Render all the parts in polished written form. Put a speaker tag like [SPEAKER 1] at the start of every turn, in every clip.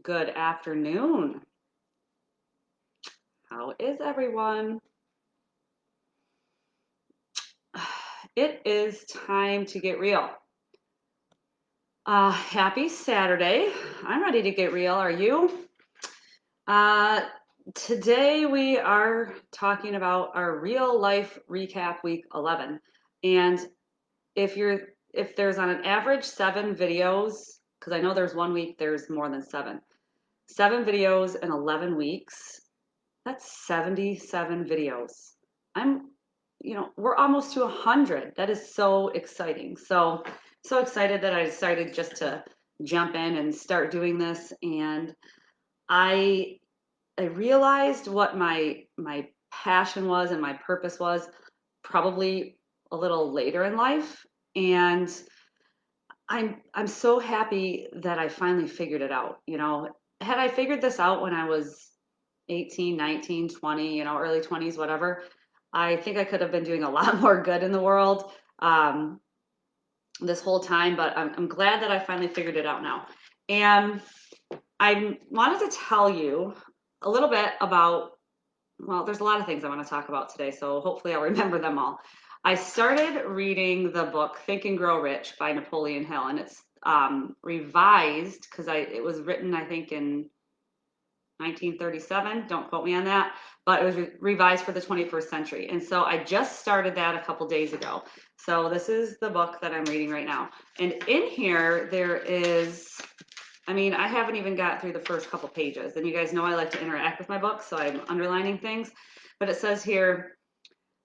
[SPEAKER 1] Good afternoon. How is everyone? It is time to get real. Happy Saturday. I'm ready to get real. Are you? Uh, Today we are talking about our real life recap week 11. And if you're if there's on an average 7 videos, because I know there's one week there's more than seven. 7 videos in 11 weeks. That's 77 videos. I'm, we're almost to 100. That is so exciting. So excited that I decided just to jump in and start doing this. And I, I realized what my passion was and my purpose was probably a little later in life. And I'm so happy that I finally figured it out. Had I figured this out when I was 18, 19, 20, early 20s, whatever, I think I could have been doing a lot more good in the world um, this whole time, but I'm glad that I finally figured it out now. And I wanted to tell you a little bit about, well, there's a lot of things I want to talk about today, so hopefully I'll remember them all. I started reading the book Think and Grow Rich by Napoleon Hill, and it's revised because it was written, I think, in 1937. Don't quote me on that, but it was revised for the 21st century. And so I just started that a couple days ago. So this is the book that I'm reading right now. And in here, there is, I haven't even got through the first couple pages. And you guys know I like to interact with my books, so I'm underlining things. But it says here,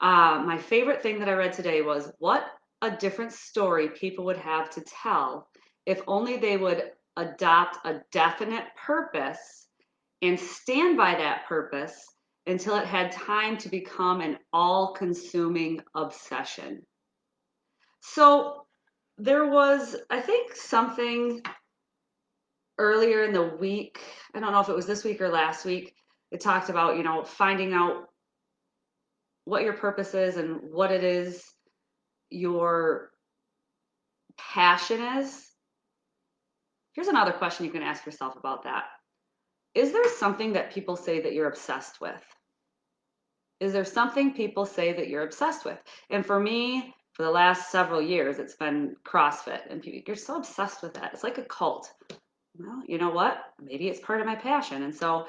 [SPEAKER 1] my favorite thing that I read today was what a different story people would have to tell if only they would adopt a definite purpose and stand by that purpose until it had time to become an all consuming obsession. So there was, I think, something earlier in the week. I don't know if it was this week or last week. It talked about, finding out what your purpose is and what it is your passion is. Here's another question you can ask yourself about that. Is there something that people say that you're obsessed with? Is there something people say that you're obsessed with? And for me, for the last several years, it's been CrossFit. And people, you're so obsessed with that. It's like a cult. Well, you know what? Maybe it's part of my passion. And so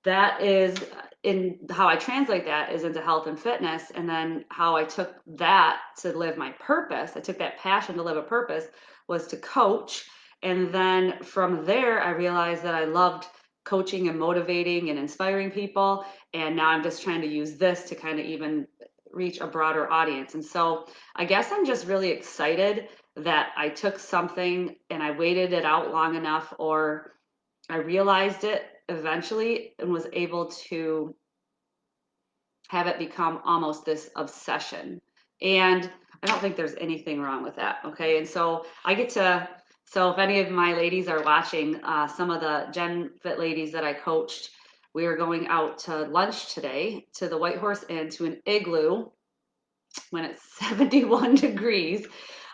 [SPEAKER 1] that is in how I translate that is into health and fitness. And then how I took that to live my purpose. I took that passion to live a purpose was to coach. And then from there, I realized that I loved coaching and motivating and inspiring people. And now I'm just trying to use this to kind of even reach a broader audience. And so I guess I'm just really excited that I took something and I waited it out long enough, or I realized it eventually and was able to have it become almost this obsession. And I don't think there's anything wrong with that. Okay. And so I get to, so if any of my ladies are watching, some of the Gen Fit ladies that I coached, we are going out to lunch today to the White Horse Inn to an igloo when it's 71 degrees.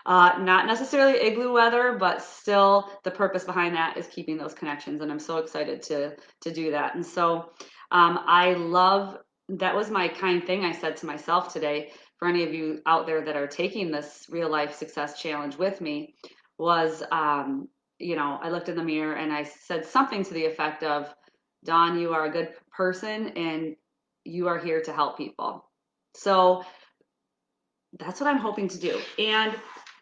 [SPEAKER 1] Not necessarily igloo weather, but still the purpose behind that is keeping those connections. And I'm so excited to do that. And so I love, that was my kind thing I said to myself today for any of you out there that are taking this real life success challenge with me was, I looked in the mirror and I said something to the effect of, Dawn, you are a good person and you are here to help people. So that's what I'm hoping to do. And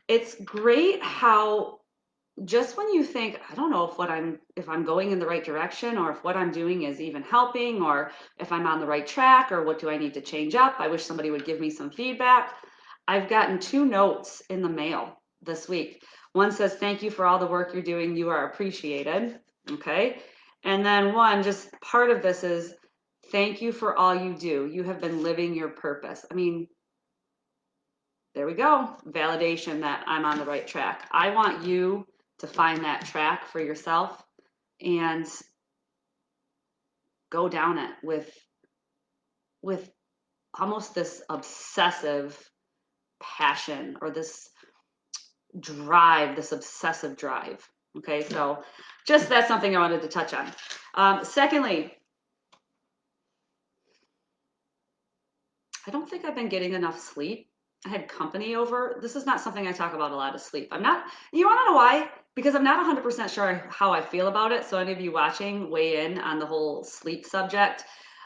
[SPEAKER 1] it's great how just when you think, I don't know if I'm going in the right direction or if what I'm doing is even helping or if I'm on the right track or what do I need to change up? I wish somebody would give me some feedback. I've gotten 2 notes in the mail this week. One says, thank you for all the work you're doing. You are appreciated. Okay. And then one, just part of this is, thank you for all you do. You have been living your purpose. There we go. Validation that I'm on the right track. I want you to find that track for yourself and go down it with almost this obsessive passion or this drive, this obsessive drive. Okay, so just that's something I wanted to touch on. Secondly, I don't think I've been getting enough sleep. I had company over. This is not something I talk about a lot of sleep. I'm not, you want to know why? Because I'm not 100% sure how I feel about it. So any of you watching, weigh in on the whole sleep subject.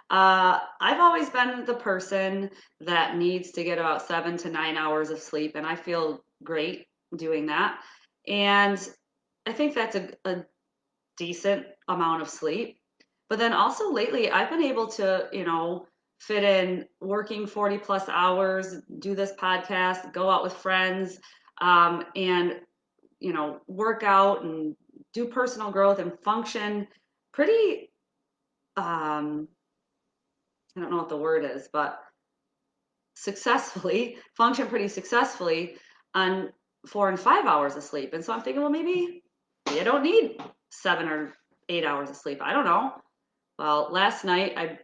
[SPEAKER 1] I've always been the person that needs to get about 7 to 9 hours of sleep, and I feel great doing that. And I think that's a decent amount of sleep. But then also lately, I've been able to, fit in working 40 plus hours, do this podcast, go out with friends, and, work out and do personal growth and function pretty, I don't know what the word is, but successfully, function pretty successfully on 4 and 5 hours of sleep. And so I'm thinking, well, maybe you don't need 7 or 8 hours of sleep. I don't know. Well, last night,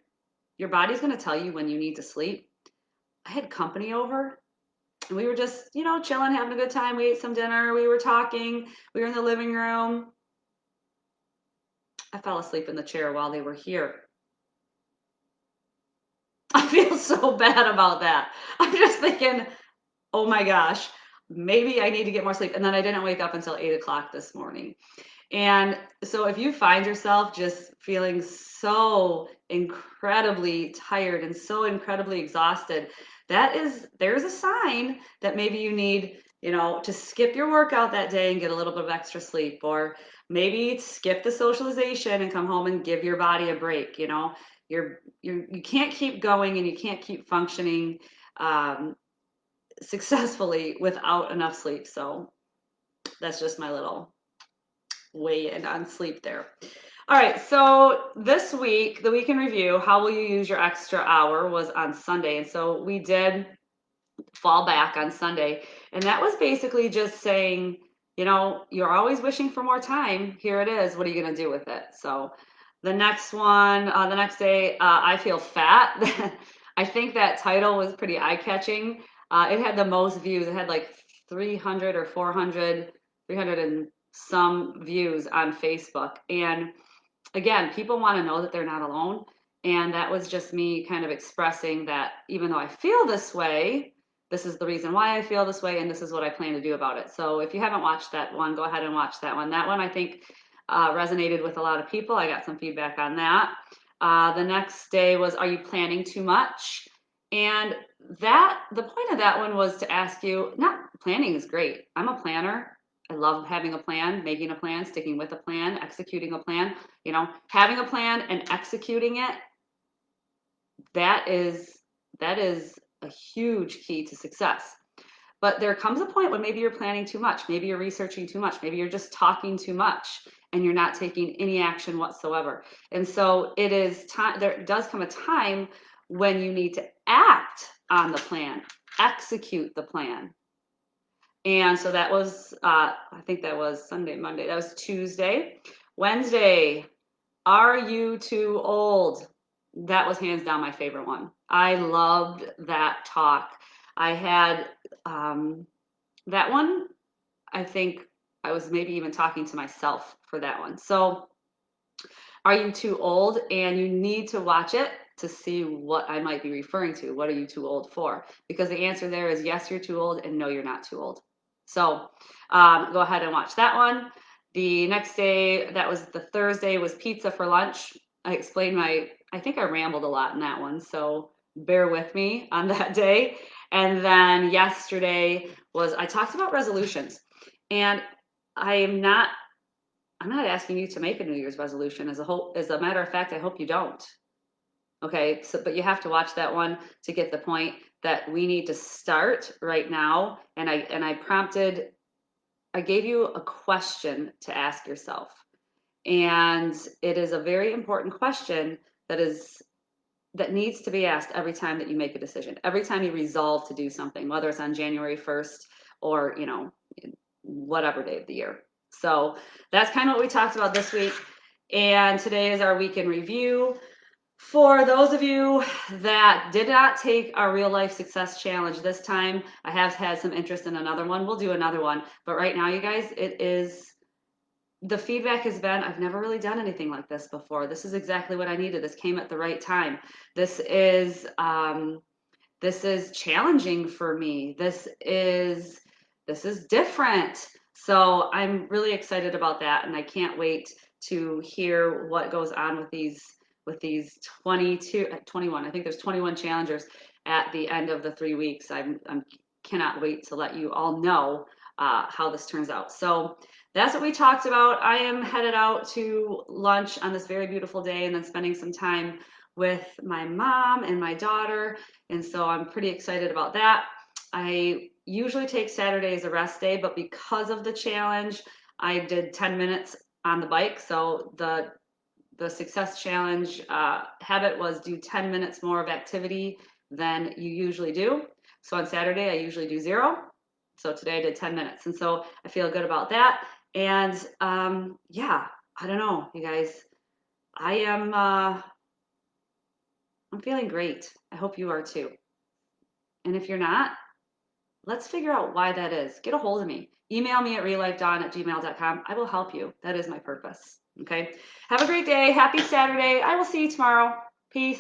[SPEAKER 1] your body's going to tell you when you need to sleep. I had company over and we were just, chilling, having a good time. We ate some dinner. We were talking. We were in the living room. I fell asleep in the chair while they were here. I feel so bad about that. I'm just thinking, oh my gosh, maybe I need to get more sleep. And then I didn't wake up until 8 o'clock this morning. And so if you find yourself just feeling so incredibly tired and so incredibly exhausted, there's a sign that maybe you need, to skip your workout that day and get a little bit of extra sleep, or maybe skip the socialization and come home and give your body a break. You can't keep going and you can't keep functioning successfully without enough sleep. So that's just my little weigh in on sleep there. All right, so this week, the week in review, how will you use your extra hour was on Sunday. And so we did fall back on Sunday. And that was basically just saying, you're always wishing for more time. Here it is. What are you going to do with it? So the next one, the next day, I feel fat. I think that title was pretty eye catching. It had the most views. It had like 300 or 400, 300 and some views on Facebook. And again, people want to know that they're not alone. And that was just me kind of expressing that even though I feel this way, this is the reason why I feel this way, and this is what I plan to do about it. So if you haven't watched that one, go ahead and watch that one. That one I think resonated with a lot of people. I got some feedback on that. The next day was, are you planning too much? And the point of that one was to ask you, not planning is great. I'm a planner. I love having a plan, making a plan, sticking with a plan, executing a plan. Having a plan and executing it, that is a huge key to success. But there comes a point when maybe you're planning too much, maybe you're researching too much, maybe you're just talking too much and you're not taking any action whatsoever. And so it is time, there does come a time when you need to act on the plan, execute the plan. And so that was, I think that was Sunday, Monday, that was Tuesday. Wednesday, are you too old? That was hands down my favorite one. I loved that talk. I had that one, I think I was maybe even talking to myself for that one. So, are you too old? And you need to watch it to see what I might be referring to. What are you too old for? Because the answer there is yes, you're too old, and no, you're not too old. So, go ahead and watch that one. The next day, that was the Thursday, was pizza for lunch. I explained I think I rambled a lot in that one, so bear with me on that day. And then yesterday was, I talked about resolutions. And I'm not asking you to make a New Year's resolution. As a matter of fact, I hope you don't. Okay, so but you have to watch that one to get the point that we need to start right now. And I gave you a question to ask yourself. And it is a very important question that needs to be asked every time that you make a decision, every time you resolve to do something, whether it's on January 1st or, whatever day of the year. So that's kind of what we talked about this week. And today is our week in review. For those of you that did not take our real life success challenge this time, I have had some interest in another one. We'll do another one. But right now, you guys, it is the feedback has been, I've never really done anything like this before. This is exactly what I needed. This came at the right time. This is challenging for me. This is different. So I'm really excited about that, and I can't wait to hear what goes on with these 21. I think there's 21 challengers at the end of the 3 weeks. I'm cannot wait to let you all know how this turns out. So that's what we talked about. I am headed out to lunch on this very beautiful day, and then spending some time with my mom and my daughter. And so I'm pretty excited about that. I usually take Saturday as a rest day, but because of the challenge, I did 10 minutes on the bike. So the success challenge habit was do 10 minutes more of activity than you usually do. So on Saturday, I usually do 0. So today I did 10 minutes. And so I feel good about that. And yeah, I don't know, you guys. I am I'm feeling great. I hope you are too. And if you're not, let's figure out why that is. Get a hold of me. Email me at reallifedawn@gmail.com. I will help you. That is my purpose. Okay. Have a great day. Happy Saturday. I will see you tomorrow. Peace.